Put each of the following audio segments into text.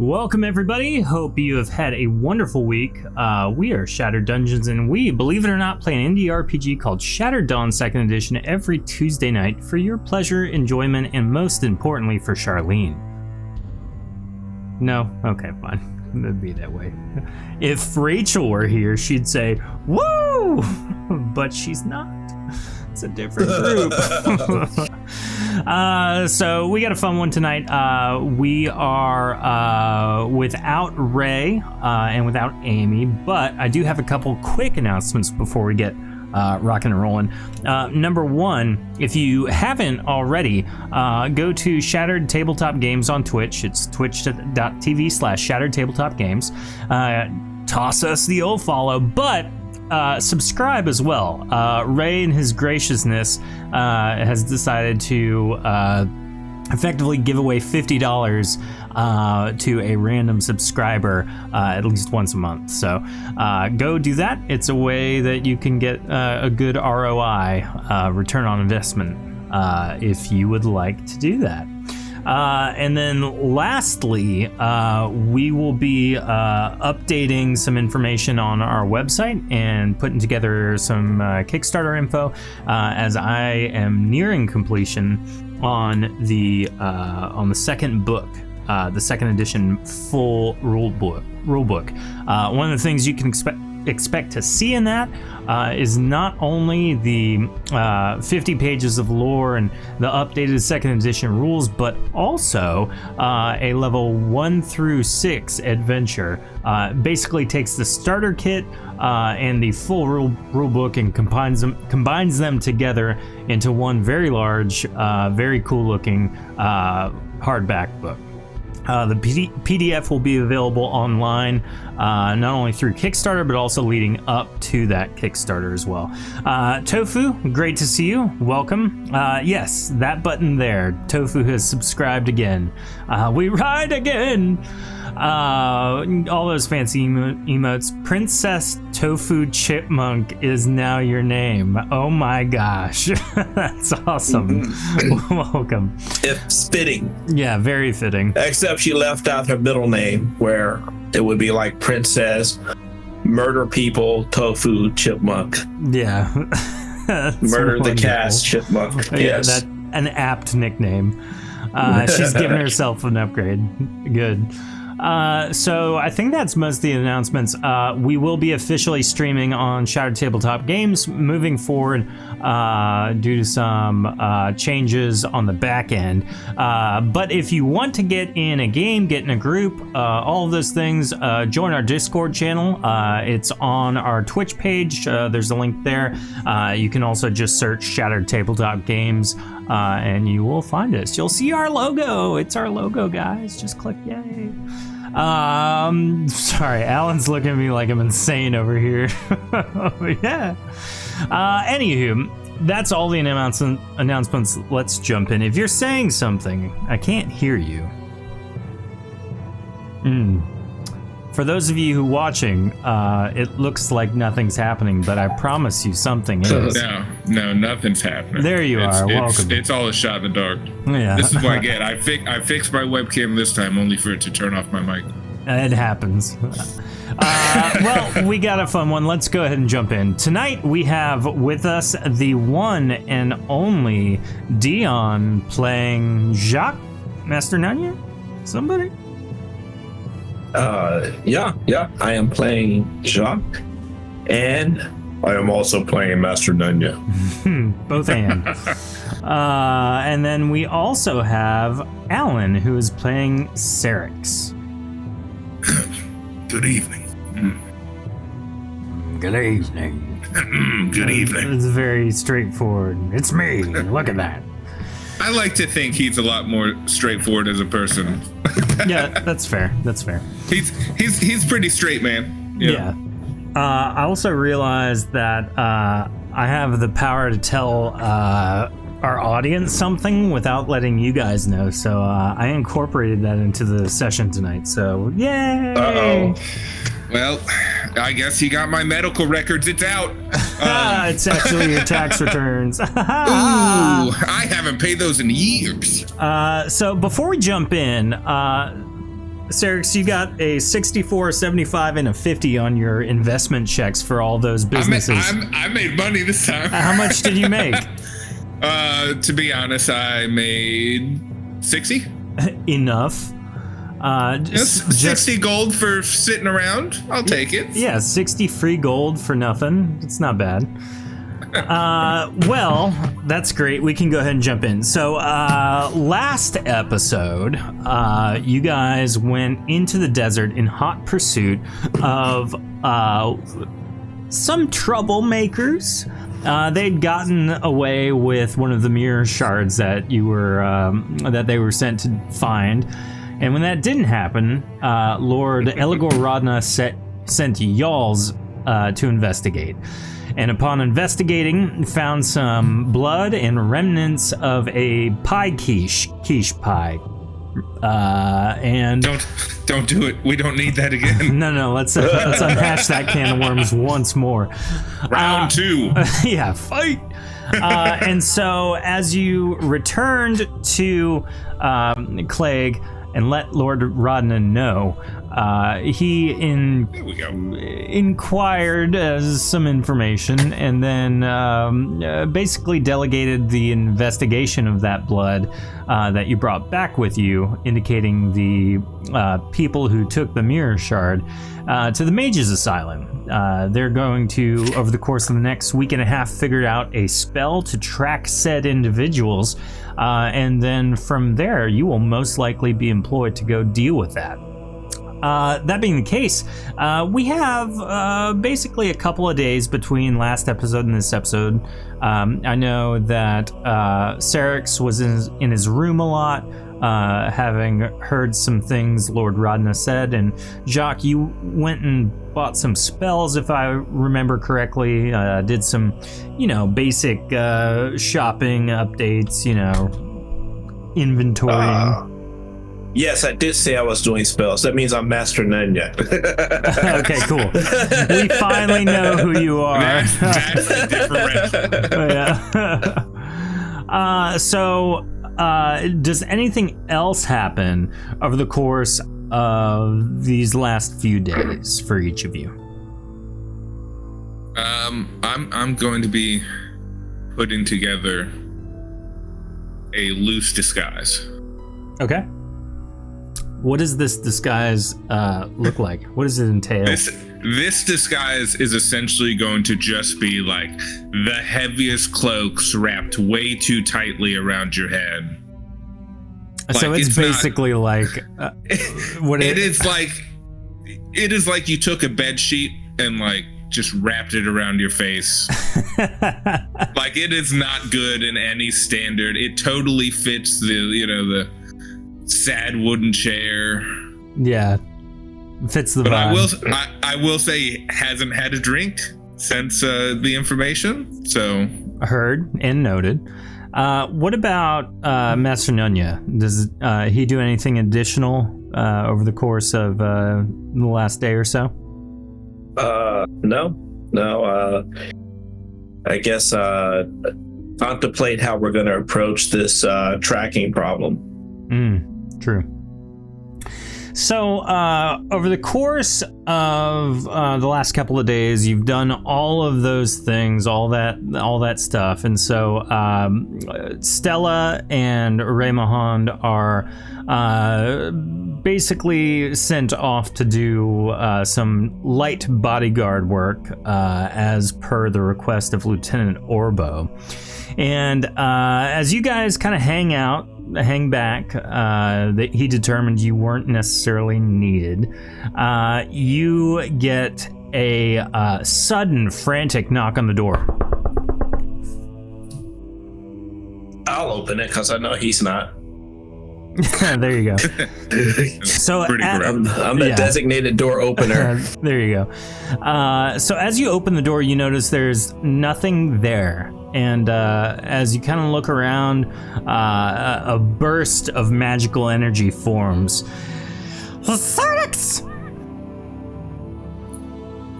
Welcome everybody, hope you have had a wonderful week. We are Shattered Dungeons, and we, believe it or not, play an indie RPG called Shattered Dawn 2nd Edition every Tuesday night for your pleasure, enjoyment, and most importantly for Charlene. No? Okay, fine. It'd be that way. If Rachel were here, she'd say, woo! But she's not. It's a different group. So we got a fun one tonight. We are without Ray and without Amy, but I do have a couple quick announcements before we get rocking and rolling. Number one, if you haven't already, go to Shattered Tabletop Games on Twitch. It's twitch.tv/Shattered Tabletop Games. Toss us the old follow, but subscribe as well. Ray, in his graciousness, has decided to effectively give away $50 to a random subscriber at least once a month. So go do that. It's a way that you can get a good ROI, return on investment, if you would like to do that. And then lastly, we will be updating some information on our website and putting together some Kickstarter info as I am nearing completion on the second book, the second edition full rule book. One of the things you can expect to see in that is not only the 50 pages of lore and the updated second edition rules, but also a level 1 through 6 adventure. Basically takes the starter kit and the full rule book and combines them together into one very large, very cool looking hardback book. The PDF will be available online, not only through Kickstarter, but also leading up to that Kickstarter as well. Tofu, great to see you. Welcome. Yes, that button there. Tofu has subscribed again. We ride again. All those fancy emotes. Princess Tofu Chipmunk is now your name. Oh my gosh. That's awesome. Welcome. It's fitting. Yeah, very fitting. Except she left out her middle name, where it would be like Princess Murder People Tofu Chipmunk. Yeah. Murder the Cast Chipmunk. Yeah, Yes. that's an apt nickname. She's given herself an upgrade. Good. So I think that's most of the announcements. We will be officially streaming on Shattered Tabletop Games moving forward due to some changes on the back end. But if you want to get in a game, get in a group, all of those things, join our Discord channel. It's on our Twitch page. There's a link there. You can also just search Shattered Tabletop Games and you will find us. You'll see our logo. It's our logo, guys. Just click yay. Sorry, Alan's looking at me like I'm insane over here. Yeah. Anywho, that's all the announcements. Let's jump in. If you're saying something, I can't hear you. For those of you who are watching, it looks like nothing's happening, but I promise you something is. No, nothing's happening. There you are. Welcome. It's all a shot in the dark. Yeah. This is what I get. I fixed my webcam this time only for it to turn off my mic. It happens. Well, we got a fun one. Let's go ahead and jump in. Tonight we have with us the one and only Dion playing Jacques Master Nanya. Somebody? Yeah. I am playing Jacques, and I am also playing Master Nunya. Both and. And then we also have Alan, who is playing Serix. Good evening. Good evening. Good evening. It's very straightforward. It's me. Look at that. I like to think he's a lot more straightforward as a person. Yeah, that's fair. He's pretty straight, man. Yeah. I also realized that I have the power to tell our audience something without letting you guys know. So I incorporated that into the session tonight. So yay! Uh-oh. Well, I guess you got my medical records. It's out. It's actually your tax returns. Ooh, I haven't paid those in years. So before we jump in, Serix, you got a 64, 75, and a 50 on your investment checks for all those businesses. I made money this time. How much did you make? To be honest, I made 60. Enough. Just 60 gold for sitting around. I'll take it. Yeah, 60 free gold for nothing. It's not bad. Well, that's great. We can go ahead and jump in. So, last episode, you guys went into the desert in hot pursuit of some troublemakers. They'd gotten away with one of the mirror shards that you were that they were sent to find. And when that didn't happen, Lord Eligor Rodna sent Yalls to investigate. And upon investigating, found some blood and remnants of a pie quiche pie. And don't do it. We don't need that again. No. Let's unhatch that can of worms once more. Round 2. Yeah, fight. And so, as you returned to Clegg and let Lord Rodna know, he inquired some information and then basically delegated the investigation of that blood that you brought back with you, indicating the people who took the mirror shard to the Mages Asylum. They're going to, over the course of the next week and a half, figure out a spell to track said individuals, and then from there you will most likely be employed to go deal with that. That being the case, we have basically a couple of days between last episode and this episode. I know that Serix was in his room a lot, having heard some things Lord Rodna said, and Jacques, you went and bought some spells, if I remember correctly, did some, basic shopping updates, inventorying. Yes, I did say I was doing spells. That means I'm Master Nanya. Okay, cool. We finally know who you are. That's the differential. Does anything else happen over the course of these last few days for each of you? I'm going to be putting together a loose disguise. Okay. What does this disguise look like? What does it entail? This disguise is essentially going to just be like the heaviest cloaks wrapped way too tightly around your head. So it's basically like what it is like. It is like you took a bed sheet and like just wrapped it around your face. Like, it is not good in any standard. It totally fits the sad wooden chair. Yeah, fits the vibe. I will say he hasn't had a drink since the information. So heard and noted. What about Master Nunya? Does he do anything additional over the course of the last day or so? No. I guess contemplate how we're going to approach this tracking problem. True. So, over the course of the last couple of days, you've done all of those things, all that stuff, and so Stella and Raymond are basically sent off to do some light bodyguard work, as per the request of Lieutenant Orbo. And as you guys kind of hang back, that he determined you weren't necessarily needed. You get a sudden, frantic knock on the door. I'll open it because I know he's not. There you go. So I'm the designated door opener. There you go. So as you open the door, you notice there's nothing there. And as you kind of look around, a burst of magical energy forms. Serix!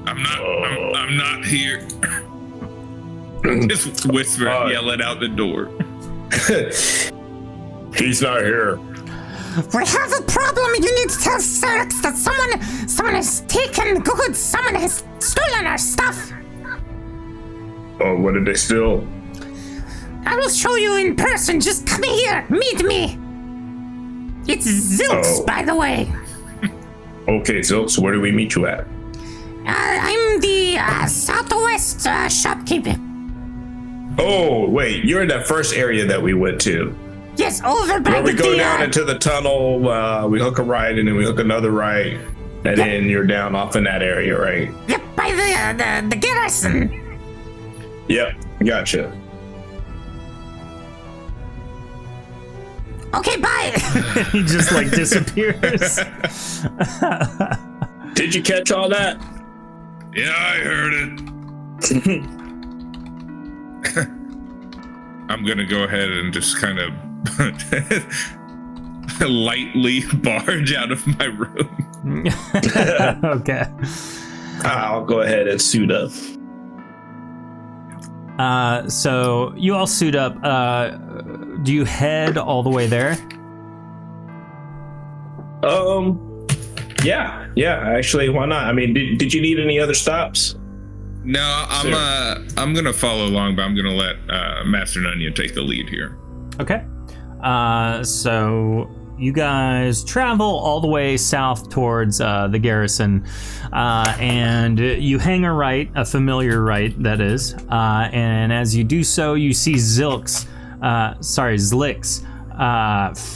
I'm not here. Just whisper and yell it out the door. He's not here. We have a problem. You need to tell Zerix that someone has taken goods. Someone has stolen our stuff. Oh, what did they steal? I will show you in person. Just come here. Meet me. It's Zilks, by the way. Okay, Zilks, where do we meet you at? I'm the southwest shopkeeper. Oh, wait, you're in that first area that we went to. Yes, over by Where we the go down into the tunnel, we hook a right, and then we hook another right, and then you're down off in that area, right? Yep, by the garrison. Yep, gotcha. Okay, bye. He just like disappears. Did you catch all that? Yeah, I heard it. I'm gonna go ahead and just kind of lightly barge out of my room. Okay. I'll go ahead and suit up. So you all suit up. Do you head all the way there? Yeah. Actually, why not? I mean, did you need any other stops? No, I'm gonna follow along, but I'm gonna let Master Nunya take the lead here. Okay. So you guys travel all the way south towards the garrison, and you hang a right, a familiar right, that is. And as you do so, you see Zlix,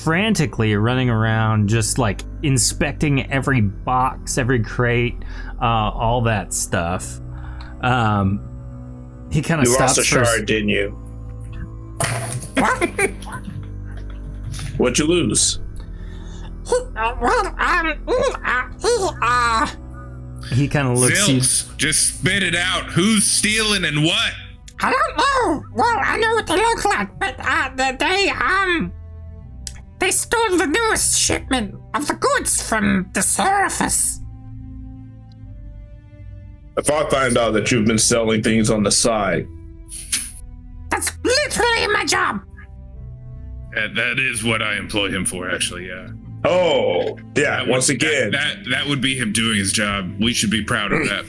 frantically running around, just like inspecting every box, every crate, all that stuff. He kind of stops. You lost a shard, didn't you? What'd you lose? He kind of looks. Zilks, just spit it out. Who's stealing and what? I don't know. Well, I know what they look like, but they stole the newest shipment of the goods from the surface. If I find out that you've been selling things on the side. That's literally my job. That is what I employ him for, actually, yeah. Oh, yeah, once again. That would be him doing his job. We should be proud of that.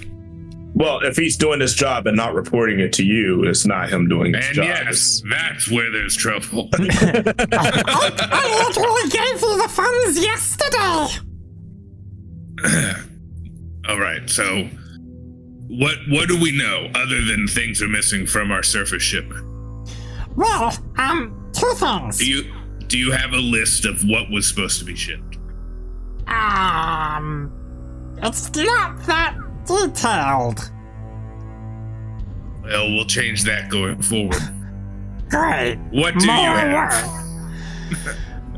Well, if he's doing his job and not reporting it to you, it's not him doing his job. And yes, that's where there's trouble. I literally gave you the funds yesterday. All right, so what do we know other than things are missing from our surface shipment? Well, two things. Do you have a list of what was supposed to be shipped? It's not that detailed. Well, we'll change that going forward. Great. What do you have?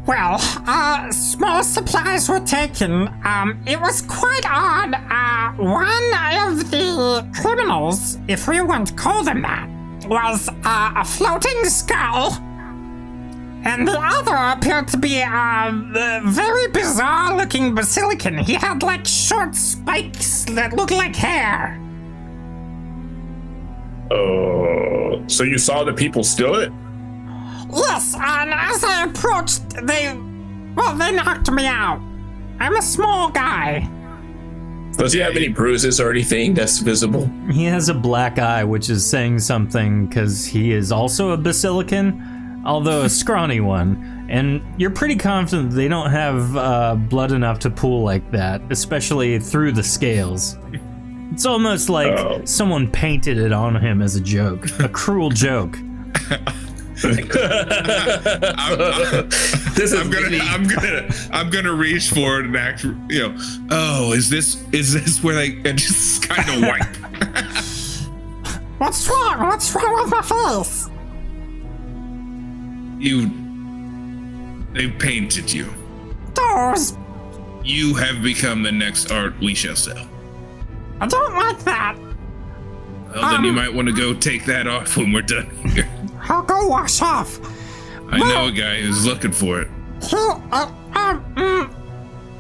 Well, small supplies were taken. It was quite odd. One of the criminals, if we want to call them that, was a floating skull. And the other appeared to be a very bizarre-looking basilican. He had, like, short spikes that looked like hair. Oh, so you saw the people steal it? Yes, and as I approached, they knocked me out. I'm a small guy. Does he have any bruises or anything that's visible? He has a black eye, which is saying something because he is also a basilican, although a scrawny one. And you're pretty confident they don't have blood enough to pool like that, especially through the scales. It's almost like someone painted it on him as a joke, a cruel joke. I'm gonna reach forward and act, oh, is this where they and just kind of wipe. What's wrong with my face? They painted you. Those. You have become the next art we shall sell. I don't like that. Well, then you might want to go take that off when we're done here. I'll go wash off. I know a guy who's looking for it.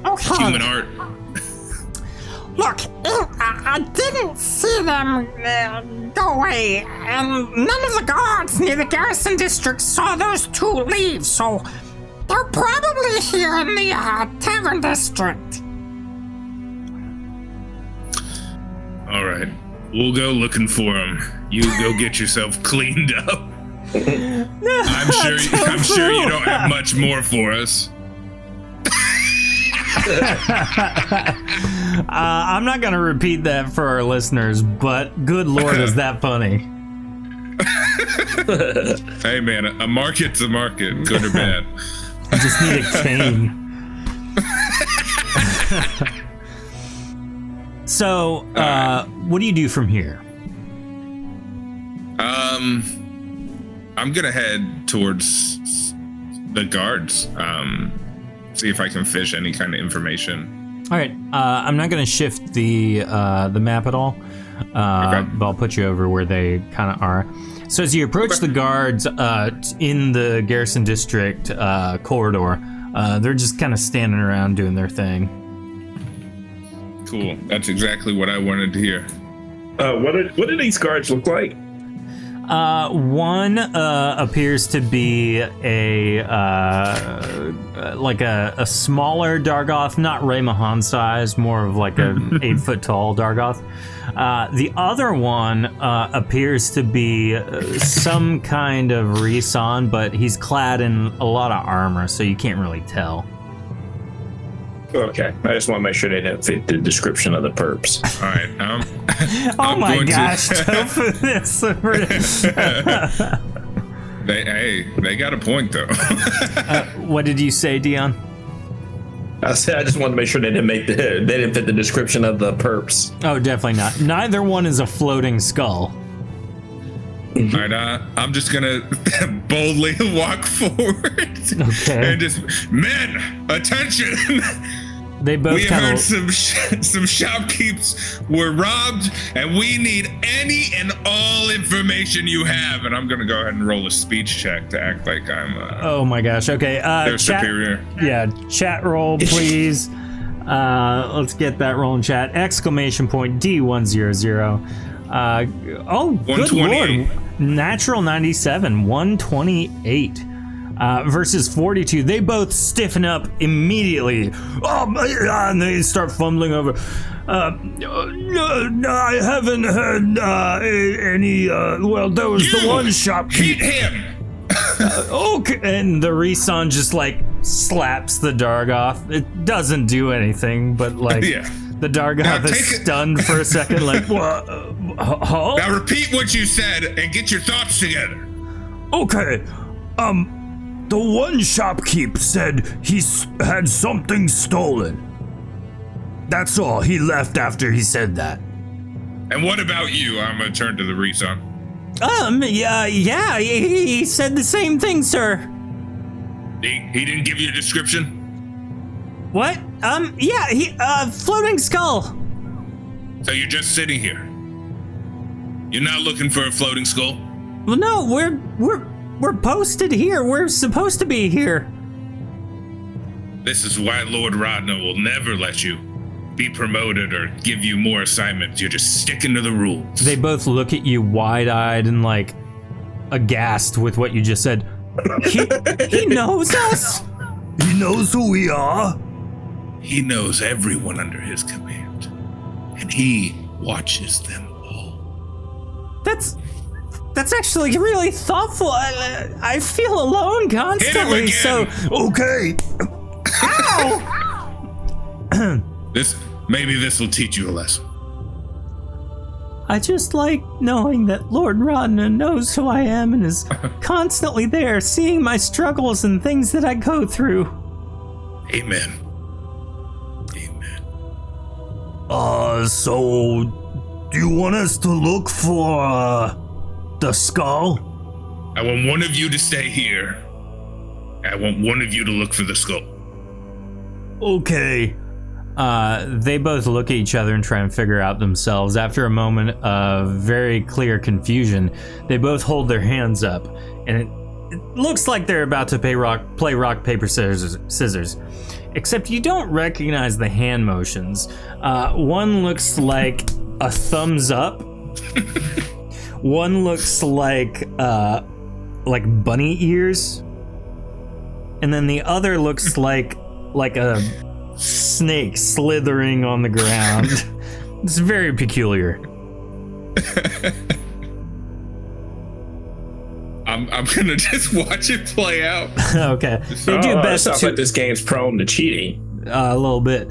Okay. Human art. Look, I didn't see them go away, and none of the guards near the garrison district saw those two leave, so They're probably here in the tavern district. All right, we'll go looking for them. You go get yourself cleaned up. I'm sure you don't have much more for us. I'm not going to repeat that for our listeners, but good lord, is that funny. Hey man, a market's a market, good or bad. I just need a cane. So, what do you do from here? I'm gonna head towards the guards. See if I can fish any kind of information. All right, I'm not going to shift the map at all, Okay. but I'll put you over where they kind of are. So as you approach the guards in the Garrison District corridor, they're just kind of standing around doing their thing. Cool. That's exactly what I wanted to hear. What do these guards look like? One appears to be a smaller Dargoth, not Ray Mahan size, more of like a 8 foot tall Dargoth. The other one appears to be some kind of Risan, but he's clad in a lot of armor, so you can't really tell. Okay, I just want to make sure they didn't fit the description of the perps. All right. Oh my gosh, Tofu, this. They got a point though. What did you say, Dion? I said I just wanted to make sure they didn't fit the description of the perps. Oh, definitely not. Neither one is a floating skull. All right, I'm just gonna boldly walk forward. Okay. And just, men, attention! They both We kind heard of. some shopkeepers were robbed, and we need any and all information you have. And I'm gonna go ahead and roll a speech check to act like I'm Oh my gosh. Okay. their Chat, superior. yeah. Chat roll, please. Let's get that roll in chat. Exclamation point D100. Oh, good 128. lord. Natural 97, 128. Versus 42. They both stiffen up immediately. And they start fumbling over. No, I haven't heard any. Well, there was the one shopkeep. Hit him! Okay, and the Risan just like slaps the Dargoth. It doesn't do anything, but like Yeah. the Dargoth Now is take it- stunned for a second. Like, what? Huh? Now repeat what you said and get your thoughts together. Okay, the one shopkeep said he had something stolen. That's all. He left after he said that. And what about you? I'm gonna turn to the Risan. Yeah, he said the same thing, sir. He didn't give you a description? What? Yeah, he, floating skull. So you're just sitting here. You're not looking for a floating skull? Well, no, we're posted here. We're supposed to be here. This is why Lord Rodna will never let you be promoted or give you more assignments. You're just sticking to the rules. They both look at you wide-eyed and like aghast with what you just said. He knows us. He knows who we are. He knows everyone under his command, and he watches them all. That's actually really thoughtful. I feel alone constantly. Hit him So okay. Ow! Maybe this will teach you a lesson. I just like knowing that Lord Rodna knows who I am and is constantly there, seeing my struggles and things that I go through. Amen. Amen. So do you want us to look for the skull? I want one of you to stay here. I want one of you to look for the skull. Okay. They both look at each other and try and figure out themselves. After a moment of very clear confusion, they both hold their hands up, and it looks like they're about to play rock, paper, scissors. Except you don't recognize the hand motions. One looks like a thumbs up. One looks like bunny ears. and then the other looks like a snake slithering on the ground. It's very peculiar. I'm gonna just watch it play out. Okay. They do best. Sounds like this game's prone to cheating. A little bit.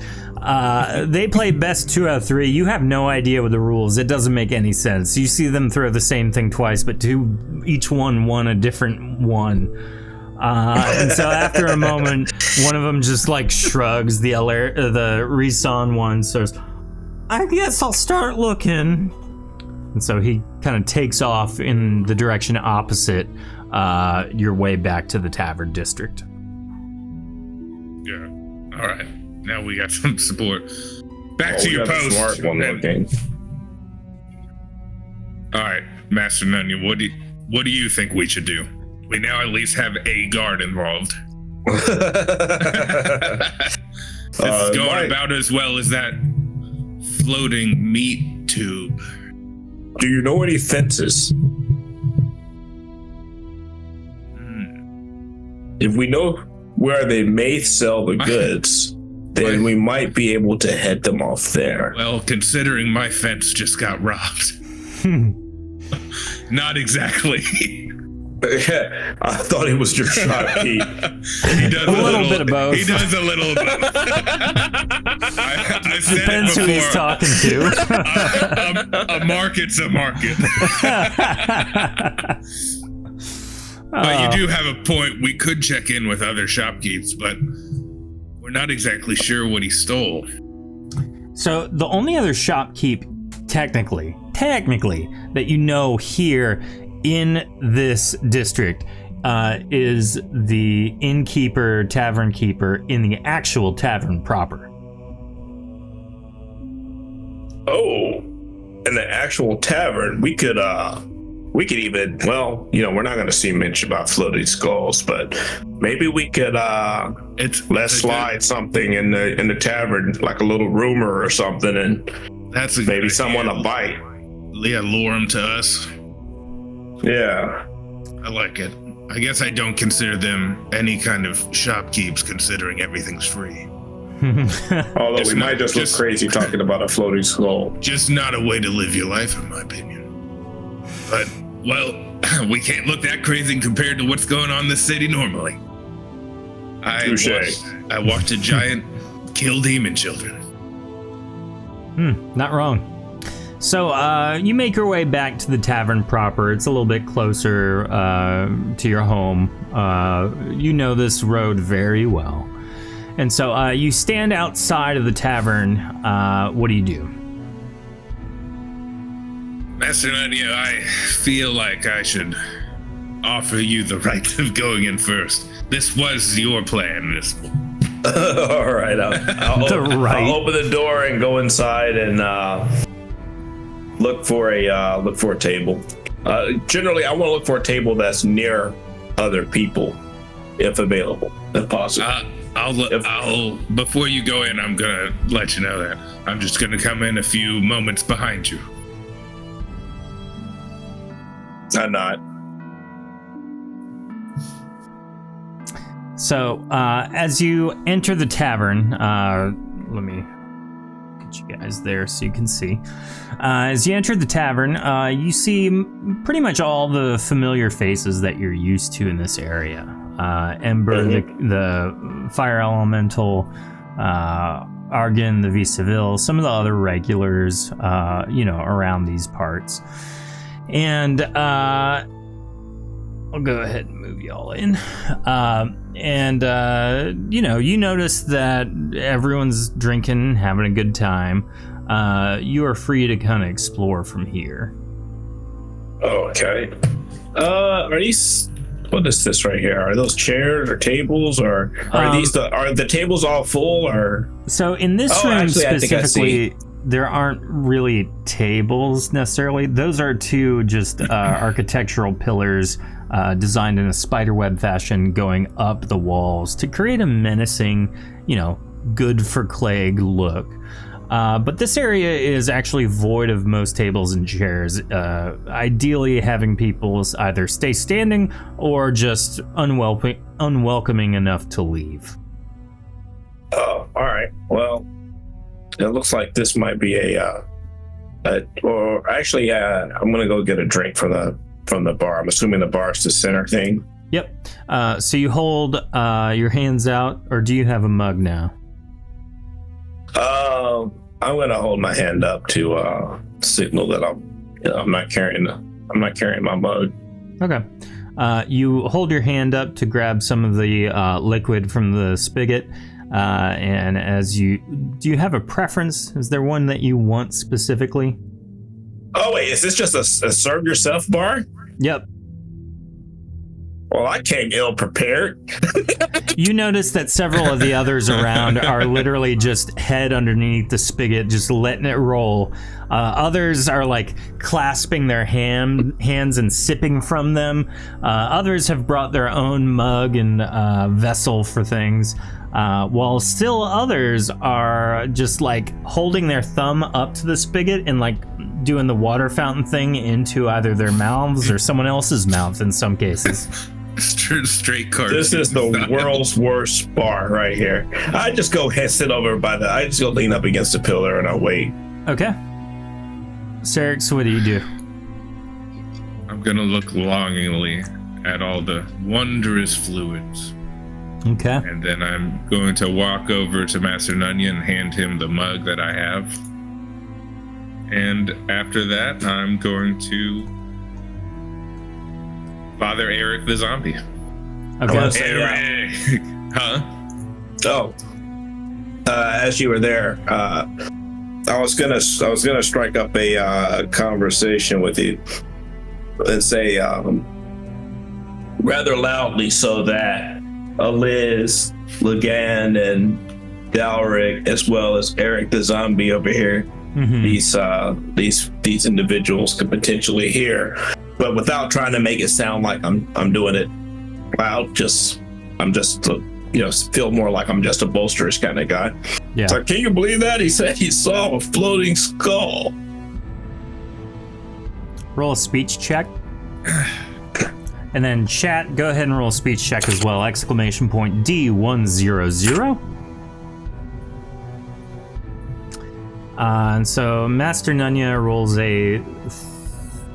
They play best 2 out of 3. You have no idea what the rules. It doesn't make any sense. You see them throw the same thing twice, but each one won a different one. And so after a moment, one of them just like shrugs. The Reson one says, "I guess I'll start looking." And so he kind of takes off in the direction opposite your way back to the tavern district. Yeah. All right. Now we got some support. Back to your post. Smart one looking. All right, Master Nunya, what do you think we should do? We now at least have a guard involved. This is going about as well as that floating meat tube. Do you know any fences? If we know where they may sell the goods, then we might be able to head them off there. Well, considering my fence just got robbed. Not exactly. I thought it was your shopkeep. He does a little bit of both. He does a little bit of both. I said Depends it who he's talking to. A market's a market. But you do have a point. We could check in with other shopkeepers, but we're not exactly sure what he stole. So the only other shopkeep, technically, that you know here in this district is the innkeeper, tavern keeper in the actual tavern proper. Oh, in the actual tavern, we could even, well, we're not going to see much about floating skulls, but maybe we could let slide something in the tavern, like a little rumor or something, and that's maybe someone a bite. Yeah, lure him to us. Yeah, I like it. I guess I don't consider them any kind of shopkeepers, considering everything's free. Although we might just look crazy talking about a floating skull. Just not a way to live your life, in my opinion. But, well, we can't look that crazy compared to what's going on in this city normally. I watched a giant kill demon children. Not wrong. So you make your way back to the tavern proper. It's a little bit closer to your home. You know this road very well. And so you stand outside of the tavern. What do you do? Master Nunya, I feel like I should offer you the right of going in first. This was your plan. All right. I'll open the door and go inside and look for a table. Generally, I want to look for a table that's near other people, if available, if possible. I'll before you go in, I'm gonna let you know that I'm just gonna come in a few moments behind you. I'm not. So as you enter the tavern, let me get you guys there so you can see. As you enter the tavern, you see pretty much all the familiar faces that you're used to in this area. Ember, the fire elemental, Argon, the Visaville, some of the other regulars, around these parts. And I'll go ahead and move y'all in. You notice that everyone's drinking, having a good time. You are free to kind of explore from here. Okay. Are these? What is this right here? Are those chairs or tables, or are the tables all full? Or so in this room specifically, there aren't really tables necessarily. Those are two just architectural pillars designed in a spiderweb fashion going up the walls to create a menacing, good for Clegg look. But this area is actually void of most tables and chairs, ideally having people either stay standing or just unwelcoming enough to leave. Oh, all right. Well, it looks like this might be I'm gonna go get a drink from the bar. I'm assuming the bar's the center thing. Yep. So you hold your hands out, or do you have a mug now? I'm gonna hold my hand up to signal that I'm not carrying my mug. Okay. You hold your hand up to grab some of the liquid from the spigot, and do you have a preference? Is there one that you want specifically? Oh wait, is this just a serve yourself bar? Yep. Well, I came ill prepared. You notice that several of the others around are literally just head underneath the spigot, just letting it roll. Others are like clasping their hands and sipping from them. Others have brought their own mug and vessel for things. While still others are just like holding their thumb up to the spigot and like doing the water fountain thing into either their mouths or someone else's mouth in some cases. Straight cards. This is the world's worst bar right here. I just go sit over I just go lean up against the pillar and I wait. Okay. Serix, what do you do? I'm gonna look longingly at all the wondrous fluids. Okay. And then I'm going to walk over to Master Nunya and hand him the mug that I have. And after that, I'm going to bother Eric the zombie. Okay. Eric! Huh? Oh. As you were there, I was gonna strike up a conversation with you and say rather loudly so that Liz, Lagan, and Dalric, as well as Eric the zombie over here, these individuals could potentially hear, but without trying to make it sound like I'm doing it loud. I'm just feel more like I'm just a bolsterous kind of guy. Yeah. It's like, can you believe that? He said he saw a floating skull. Roll a speech check. And then chat, go ahead and roll a speech check as well. Exclamation point D100. And so Master Nunya rolls a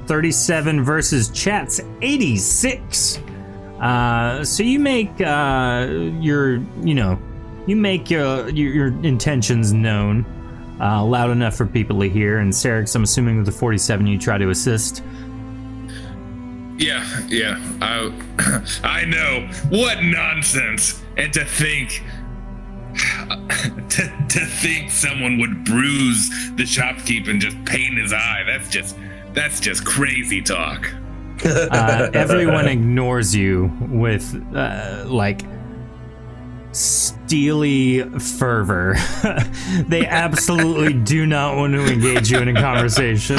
37 versus chat's 86. So you make your intentions known loud enough for people to hear. And Serix, I'm assuming with the 47 you try to assist. Yeah. I know. What nonsense. And to think someone would bruise the shopkeep and just pain his eye. That's just crazy talk. Everyone ignores you with like steely fervor. They absolutely do not want to engage you in a conversation.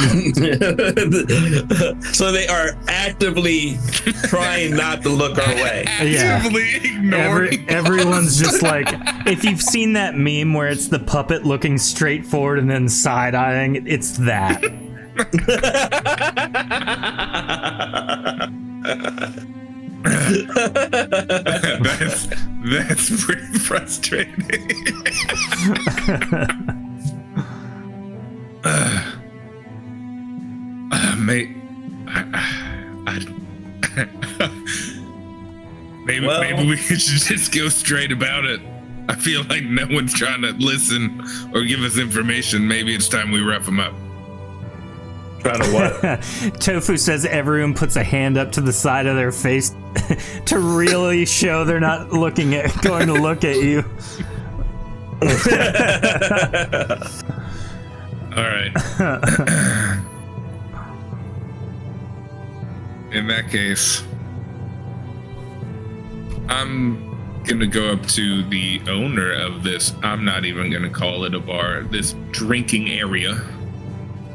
So they are actively trying not to look our way. Actively ignoring. Everyone's just like, if you've seen that meme where it's the puppet looking straight forward and then side-eyeing, it's that. That's pretty frustrating. Mate, maybe we should just go straight about it. I feel like no one's trying to listen or give us information. Maybe it's time we rough them up. Trying to what? Tofu says everyone puts a hand up to the side of their face to really show they're not going to look at you. All right. In that case, I'm gonna go up to the owner of this. I'm not even gonna call it a bar. This drinking area.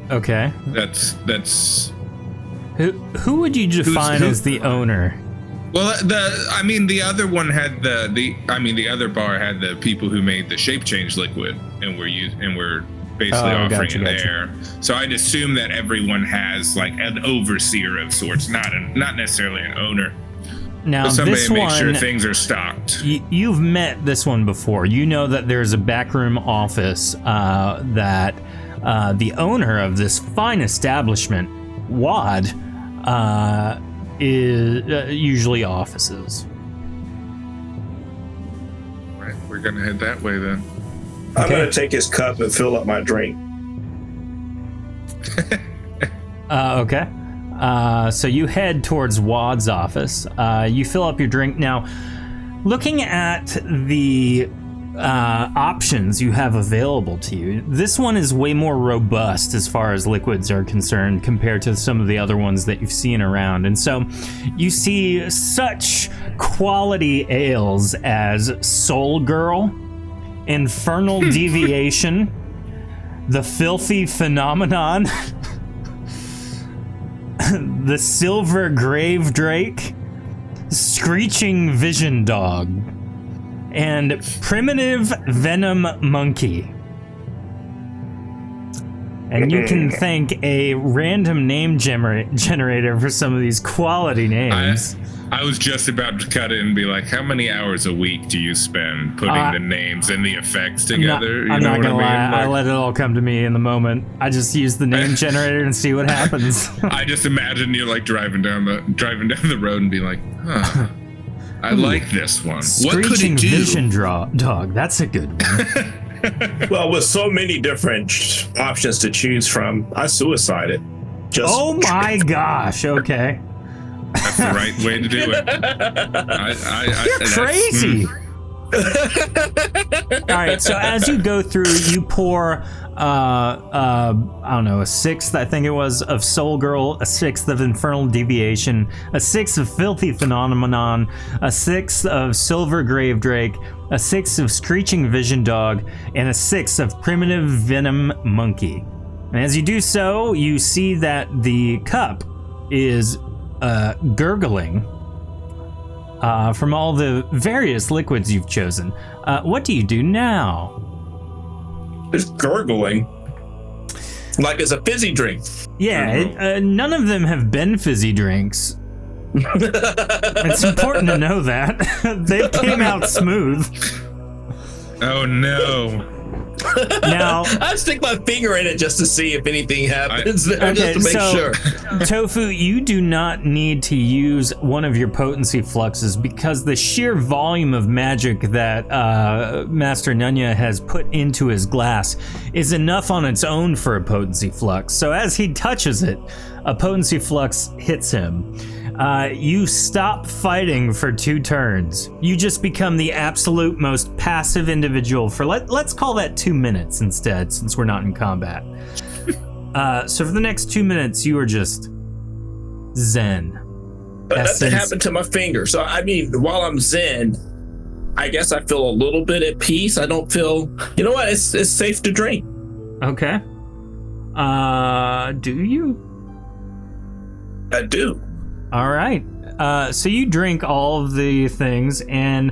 Okay. That's. Who would you define as the owner? Well, the other one had the other bar had the people who made the shape change liquid, and we're basically offering gotcha. there. So I'd assume that everyone has like an overseer of sorts, not necessarily an owner. Now, But somebody this to make one, sure things are stocked. you've met this one before. You know that there's a backroom office that the owner of this fine establishment, Wad, is usually offices. Right, we're gonna head that way then. I'm Okay. gonna take his cup and fill up my drink. Okay. So you head towards Wad's office. You fill up your drink. Now, looking at the options you have available to you, this one is way more robust as far as liquids are concerned compared to some of the other ones that you've seen around. And so you see such quality ales as Soul Girl, Infernal Deviation, The Filthy Phenomenon, The Silver Grave Drake, Screeching Vision Dog, and Primitive Venom Monkey. And you can thank a random name generator for some of these quality names. I was just about to cut in and be like, how many hours a week do you spend putting the names and the effects together? I'm not gonna lie, I Like, let it all come to me in the moment. I just use the name generator and see what happens. I just imagine you like driving down the road and be like, huh, I like this one. What could Screeching it do? Vision Dog, that's a good one. Well, with so many different options to choose from, I suicided. Just Oh my gosh, okay. That's the right way to do it. You're crazy. All right, so as you go through, you pour, I don't know, a sixth, I think it was, of Soul Girl, a sixth of Infernal Deviation, a sixth of Filthy Phenomenon, a sixth of Silver Grave Drake, a sixth of Screeching Vision Dog, and a sixth of Primitive Venom Monkey. And as you do so, you see that the cup is gurgling from all the various liquids you've chosen. What do you do now? it's gurgling. Like it's a fizzy drink. Yeah, none of them have been fizzy drinks. It's important to know that. They came out smooth. Oh no. Now, I stick my finger in it just to see if anything happens there, okay, just to make so sure. Tofu, you do not need to use one of your potency fluxes because the sheer volume of magic that Master Nunya has put into his glass is enough on its own for a potency flux. So as he touches it, a potency flux hits him. You stop fighting for 2 turns. You just become the absolute most passive individual for let's call that 2 minutes instead, since we're not in combat. So for the next 2 minutes, you are just zen. But nothing Essence. happened to my finger. So I mean, while I'm zen, I guess I feel a little bit at peace. I don't feel. You know what? It's safe to drink. Okay. Do you? I do. All right. So you drink all of the things, and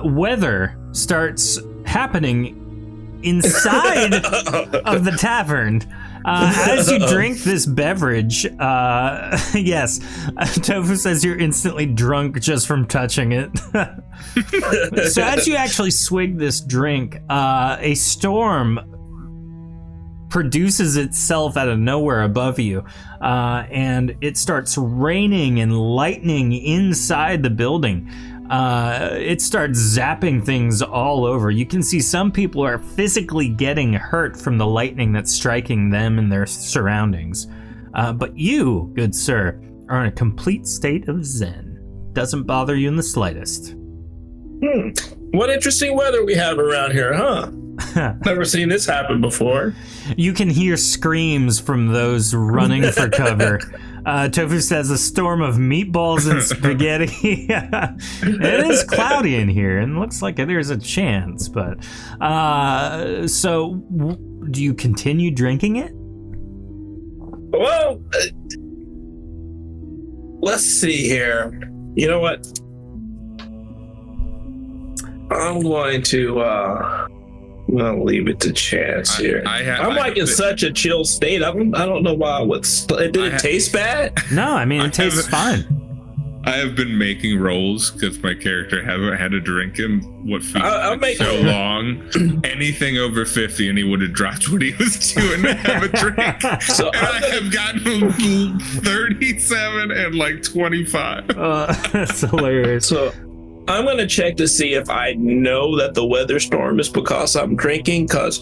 weather starts happening inside of the tavern. As you drink this beverage, yes, Tofu says you're instantly drunk just from touching it. So as you actually swig this drink, a storm produces itself out of nowhere above you, and it starts raining and lightning inside the building. It starts zapping things all over. You can see some people are physically getting hurt from the lightning that's striking them and their surroundings. But you, good sir, are in a complete state of zen. Doesn't bother you in the slightest. What interesting weather we have around here, huh? Never seen this happen before. You can hear screams from those running for cover. Tofu says a storm of meatballs and spaghetti. It is cloudy in here, and looks like there's a chance. But do you continue drinking it? Well, let's see here. You know what? I'm going to I'll leave it to chance here. I'm like in such a chill state. I don't know why. Did it taste bad? No, I mean it tastes fine. I have been making rolls because my character hasn't had a drink in what feels like so long. Anything over 50, and he would have dropped what he was doing to have a drink. So and I have gotten 37 and like 25. That's hilarious. So I'm gonna check to see if I know that the weather storm is because I'm drinking, because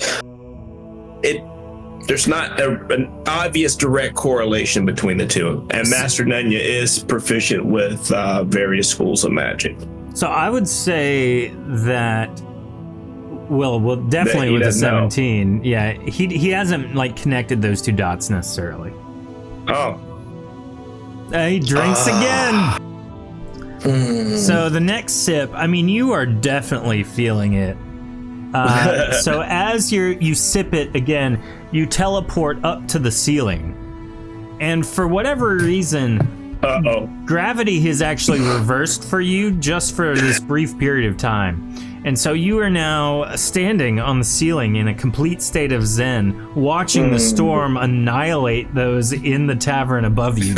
there's not an obvious direct correlation between the two. And Master Nunya is proficient with various schools of magic. So I would say that, well, definitely with the 17. Know. Yeah, he hasn't like connected those two dots necessarily. Oh. He drinks again. So the next sip, I mean, you are definitely feeling it. So as you sip it again, you teleport up to the ceiling, and for whatever reason, gravity has actually reversed for you just for this brief period of time, and so you are now standing on the ceiling in a complete state of zen, watching the storm annihilate those in the tavern above you.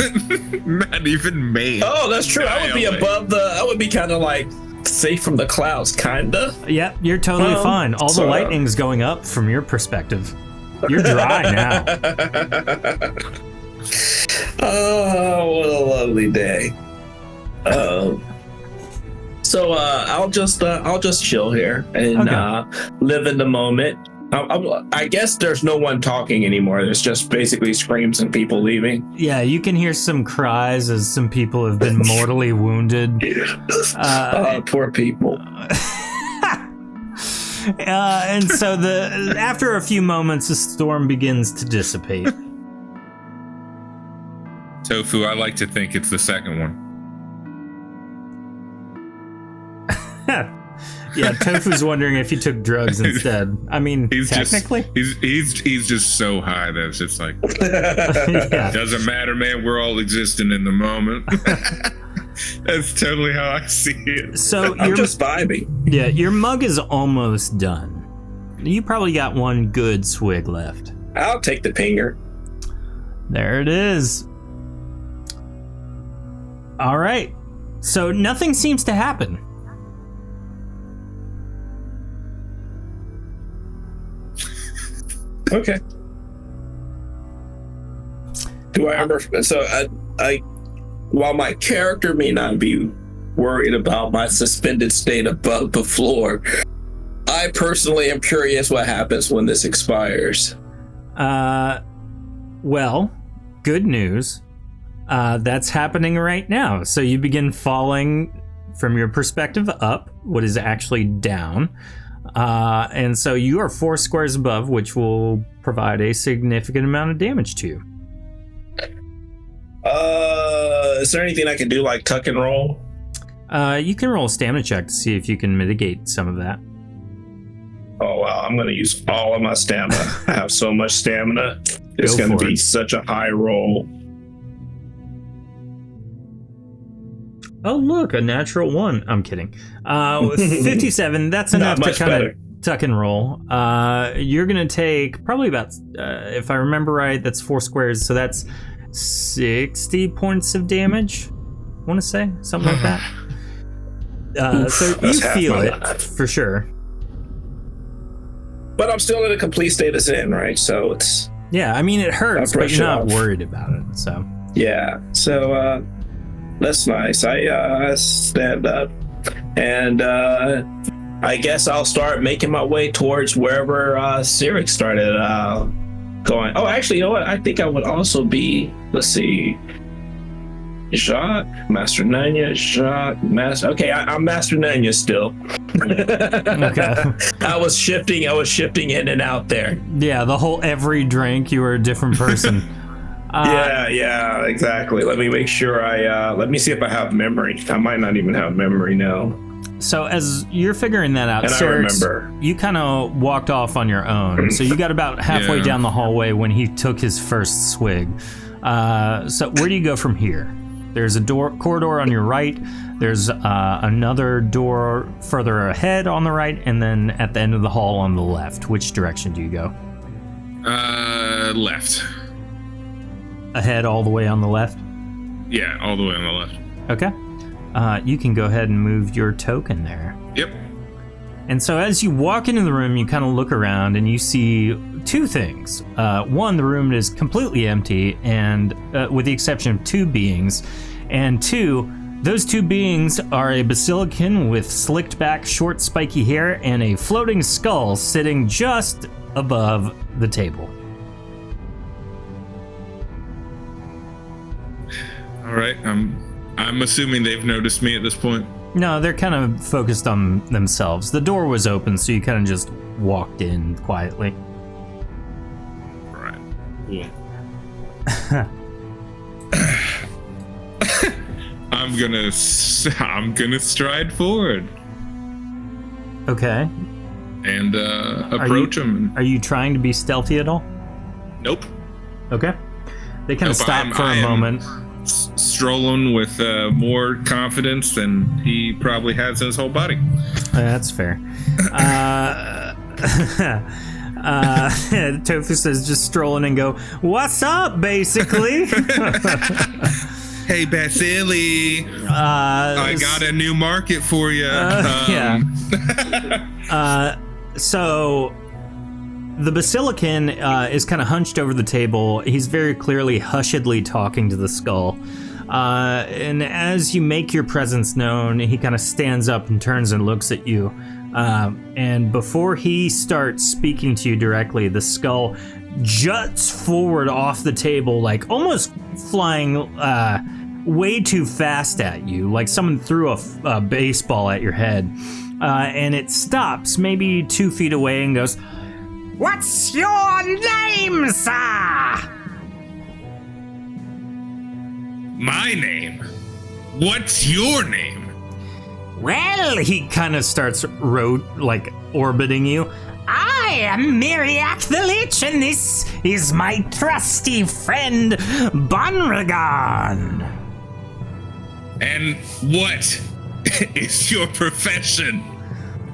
Not even me. Oh, that's true. I would be above I would be kind of like safe from the clouds, kinda. Yep, you're totally fine. All the lightning's going up from your perspective. You're dry now. Oh, what a lovely day. So I'll just chill here and live in the moment. I guess there's no one talking anymore. There's just basically screams and people leaving. Yeah, you can hear some cries as some people have been mortally wounded. Poor people. And so after a few moments, the storm begins to dissipate. Tofu, I like to think it's the second one. Yeah, Tofu's wondering if he took drugs instead. I mean, technically. He's just so high that it's just like, yeah. Doesn't matter, man. We're all existing in the moment. That's totally how I see it. So I'm just vibing. Yeah, your mug is almost done. You probably got one good swig left. I'll take the pinger. There it is. All right. So nothing seems to happen. Okay. Do I ever? So I while my character may not be worried about my suspended state above the floor, I personally am curious what happens when this expires. Well, good news. That's happening right now. So you begin falling from your perspective up, what is actually down. And so you are 4 squares above, which will provide a significant amount of damage to you. Is there anything I can do, like tuck and roll? You can roll a stamina check to see if you can mitigate some of that. Oh, wow. I'm going to use all of my stamina. I have so much stamina. It's going to be such a high roll. Oh, look, a natural 1. I'm kidding. 57, that's enough to kind of tuck and roll. You're going to take probably about, if I remember right, that's 4 squares. So that's 60 points of damage, I want to say. Something like that. So you feel it, for sure. But I'm still in a complete state of zen, right? So it's... Yeah, I mean, it hurts, but you're not worried about it, so... Yeah, so... That's nice. I stand up, and I guess I'll start making my way towards wherever Cyric started going. Oh, actually, you know what? I think I would also be, let's see, Jacques, Master Nunya, Jacques, Master... Okay, I'm Master Nunya still. Okay. I was shifting in and out there. Yeah, the whole every drink, you were a different person. Yeah, exactly. Let me make sure let me see if I have memory. I might not even have memory now. So as you're figuring that out, and I remember. You kind of walked off on your own. So you got about halfway down the hallway when he took his first swig. So where do you go from here? There's a corridor on your right. There's another door further ahead on the right, and then at the end of the hall on the left. Which direction do you go? Left. Ahead all the way on the left? Yeah, all the way on the left. Okay. You can go ahead and move your token there. Yep. And so as you walk into the room, you kind of look around and you see two things. One, the room is completely empty, and with the exception of two beings. And two, those two beings are a basilican with slicked back, short, spiky hair and a floating skull sitting just above the table. All right. I'm assuming they've noticed me at this point. No, they're kind of focused on themselves. The door was open, so you kind of just walked in quietly. Right. Yeah. I'm gonna stride forward. Okay. And approach them. Are you trying to be stealthy at all? Nope. Okay. They kind of stop for a moment. Strolling with more confidence than he probably has in his whole body. That's fair. Tofu says just strolling and go, "What's up?" Basically. Hey, Basili. I got a new market for you. Yeah. So the basilican is kind of hunched over the table. He's very clearly hushedly talking to the skull. And as you make your presence known, he kind of stands up and turns and looks at you. And before he starts speaking to you directly, the skull juts forward off the table, like almost flying way too fast at you, like someone threw a baseball at your head. And it stops maybe 2 feet away and goes, What's your name, sir? My name? What's your name? Well, he kind of starts orbiting you. I am Miriak the Lich, and this is my trusty friend, Bonragon. And what is your profession?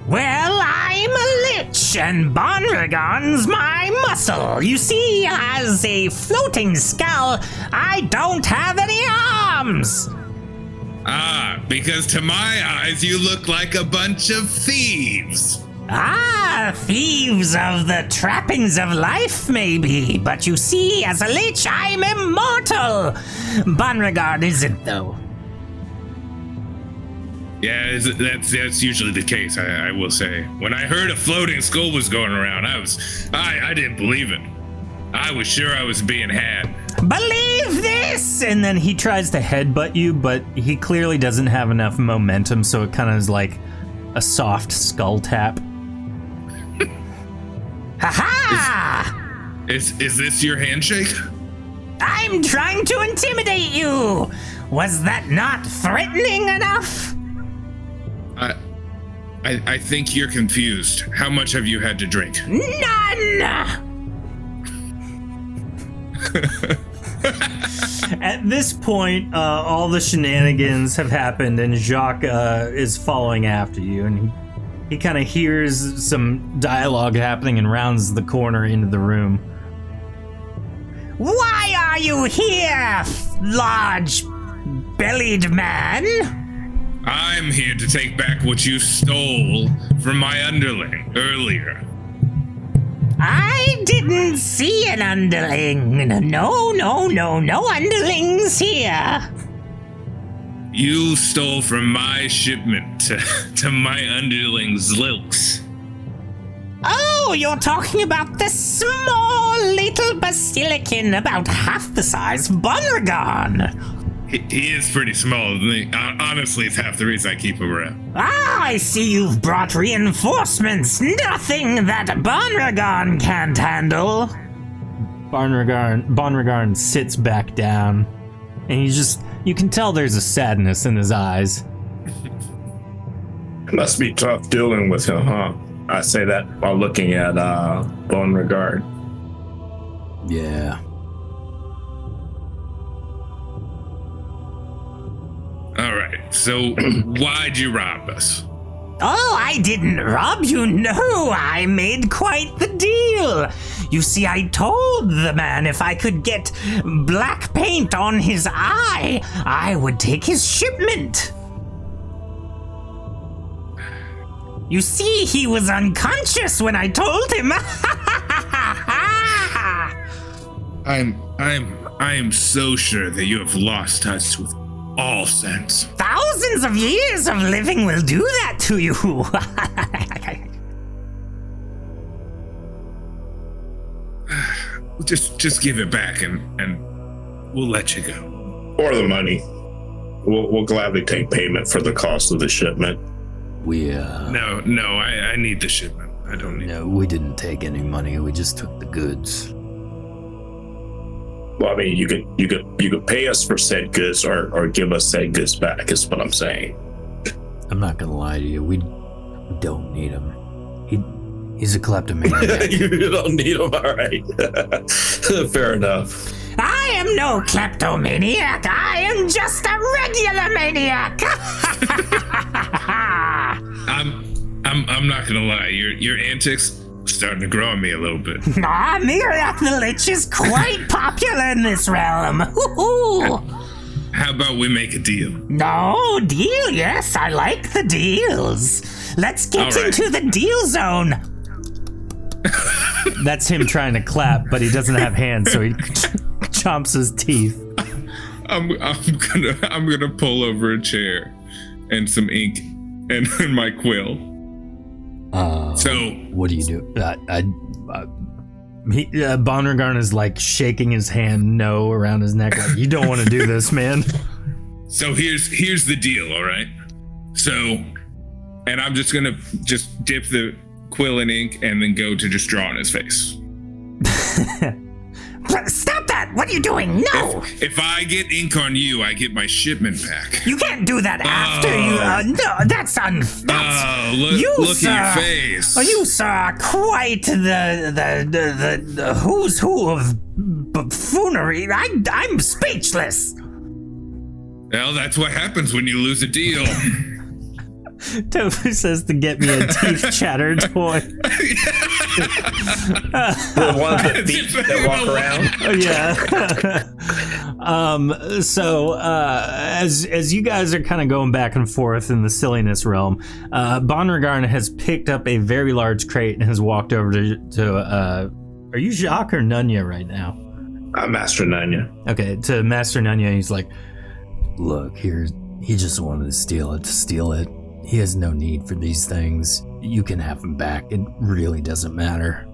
Well, I'm a lich, and Bonragon's my muscle. You see, as a floating skull, I don't have any arms. Ah, because to my eyes, you look like a bunch of thieves. Ah, thieves of the trappings of life, maybe. But you see, as a lich, I'm immortal. Bonragon isn't, though. Yeah, that's usually the case, I will say. When I heard a floating skull was going around, I didn't believe it. I was sure I was being had. Believe this! And then he tries to headbutt you, but he clearly doesn't have enough momentum, so it kind of is like a soft skull tap. Ha-ha! Is this your handshake? I'm trying to intimidate you! Was that not threatening enough? I think you're confused. How much have you had to drink? None! At this point, all the shenanigans have happened, and Jacques is following after you, and he kind of hears some dialogue happening and rounds the corner into the room. Why are you here, large-bellied man? I'm here to take back what you stole from my underling earlier. I didn't see an underling. No underlings here. You stole from my shipment to my underling's Lilks. Oh, you're talking about the small little basilican, about half the size Bonragon. He is pretty small. Honestly, it's half the reason I keep him around. Ah, I see you've brought reinforcements. Nothing that Bonragon can't handle. Bonragon sits back down, and you can tell there's a sadness in his eyes. It must be tough dealing with him, huh? I say that while looking at Bonregard. Yeah. right. So why'd you rob us? Oh, I didn't rob you, no. I made quite the deal. You see, I told the man if I could get black paint on his eye, I would take his shipment. You see, he was unconscious when I told him. I am so sure that you have lost touch with all sense. Thousands of years of living will do that to you. Just give it back and we'll let you go. Or the money. We'll gladly take payment for the cost of the shipment. No, I need the shipment. I don't need. No, we didn't take any money. We just took the goods. Well, I mean, you could pay us for said goods or give us said goods back, is what I'm saying. I'm not gonna lie to you. We don't need him. He's a kleptomaniac. You don't need them, all right. Fair enough. I am no kleptomaniac. I am just a regular maniac. I'm not gonna lie. Your antics starting to grow on me a little bit. Nah, Myriac the Lich is quite popular in this realm. How about we make a deal? No, deal, yes, I like the deals. Let's get into the deal zone. That's him trying to clap, but he doesn't have hands, so he chomps his teeth. I'm gonna pull over a chair and some ink and my quill. So what do you do? Bonregarn is like shaking his hand no around his neck, like, you don't want to do this, man. So here's the deal, all right? So, and I'm just gonna dip the quill in ink and then go to just draw on his face. Stop that! What are you doing? No! If I get ink on you, I get my shipment back. You can't do that after you. No, that's look at your face. You, sir, are quite the who's who of buffoonery. I'm speechless. Well, that's what happens when you lose a deal. Tofu says to get me a teeth chatter toy. The ones that feet that walk around. Yeah. So as you guys are kind of going back and forth in the silliness realm, Bonregarn has picked up a very large crate and has walked over to are you Jacques or Nunya right now? I'm Master Nunya. Okay, to Master Nunya, he's like, look, he just wanted to steal it. He has no need for these things. You can have them back. It really doesn't matter.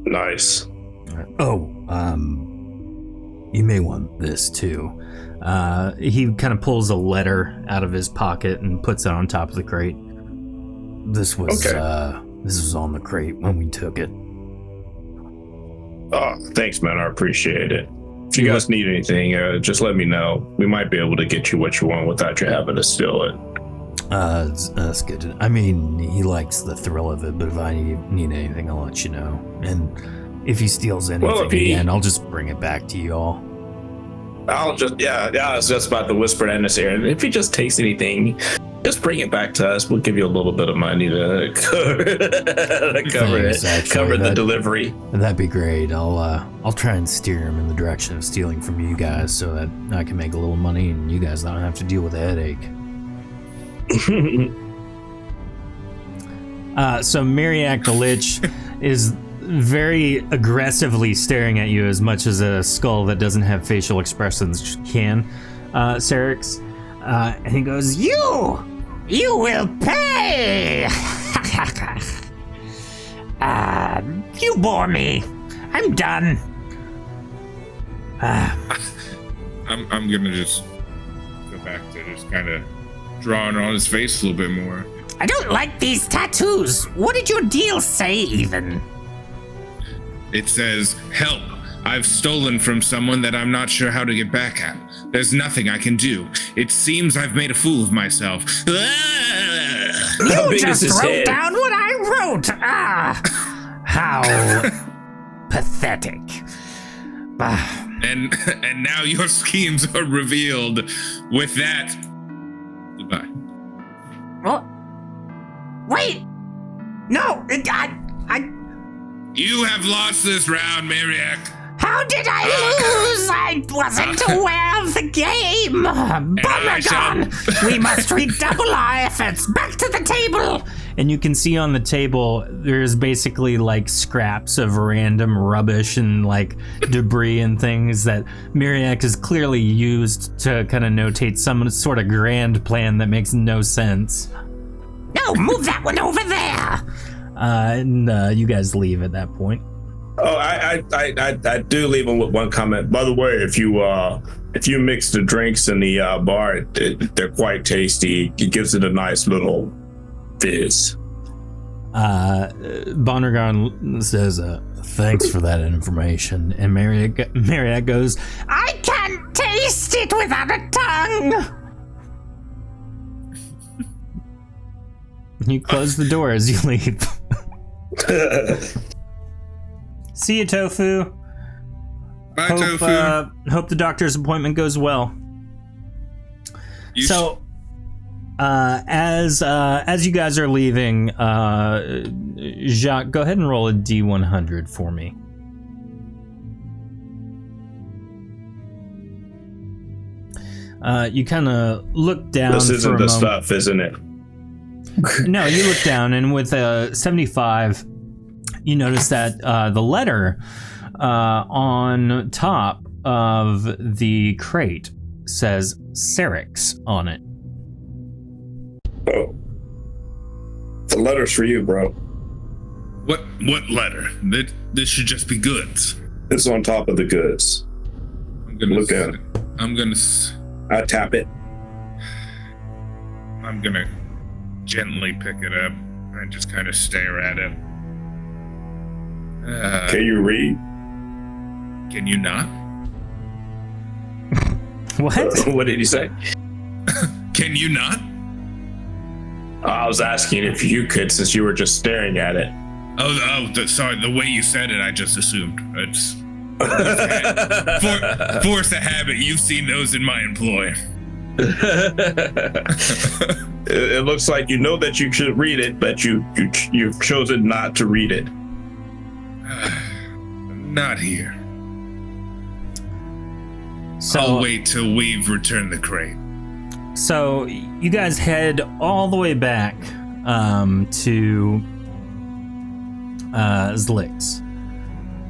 Nice. Oh, you may want this too. he kind of pulls a letter out of his pocket and puts it on top of the crate. This was on the crate when we took it. Oh, thanks, man. I appreciate it. If you guys need anything, just let me know. We might be able to get you what you want without you having to steal it. That's good. I mean, he likes the thrill of it, but if I need anything, I'll let you know. And if he steals anything again, I'll just bring it back to you all. I was just about to whisper that in his ear. If he just takes anything, just bring it back to us. We'll give you a little bit of money to cover the delivery. That'd be great. I'll try and steer him in the direction of stealing from you guys so that I can make a little money and you guys don't have to deal with a headache. So Myriac the Lich is very aggressively staring at you, as much as a skull that doesn't have facial expressions can, Syrinx. And he goes, You will pay! You bore me. I'm done. I'm gonna just go back to just kind of drawing on his face a little bit more. I don't like these tattoos. What did your deal say, even? It says, help. I've stolen from someone that I'm not sure how to get back at. There's nothing I can do. It seems I've made a fool of myself. You just wrote down what I wrote. How pathetic. And now your schemes are revealed. With that, goodbye. Oh, wait! No, You have lost this round, Mariak. How did I lose? I wasn't aware of the game. Bummergun! We must redouble our efforts. Back to the table. And you can see on the table, there's basically like scraps of random rubbish and like debris and things that Mariak has clearly used to kind of notate some sort of grand plan that makes no sense. No, move that one over there. And you guys leave at that point. Oh, I do leave them with one comment. By the way, if you mix the drinks in the bar, they're quite tasty. It gives it a nice little fizz. Bonnergon says, thanks for that information. And Mariak goes, I can't taste it without a tongue. You close the door as you leave. See you, Tofu. Bye, Tofu. Hope the doctor's appointment goes well. As you guys are leaving, Jacques, go ahead and roll a D100 for me. You kind of look down. This isn't for a the moment. stuff, isn't it? No, you look down, and with a 75, you notice that the letter on top of the crate says Cerix on it. Oh. The letter's for you, bro. What letter? This should just be goods. It's on top of the goods. Look at it. I tap it. I'm gonna gently pick it up and just kind of stare at it. Can you read? Can you not? What? What did he say? Can you not? I was asking if you could, since you were just staring at it. Sorry. The way you said it, I just assumed. It's force a habit. You've seen those in my employ. It looks like you know that you should read it, but you've chosen not to read it. Not here. So, I'll wait till we've returned the crate. So you guys head all the way back to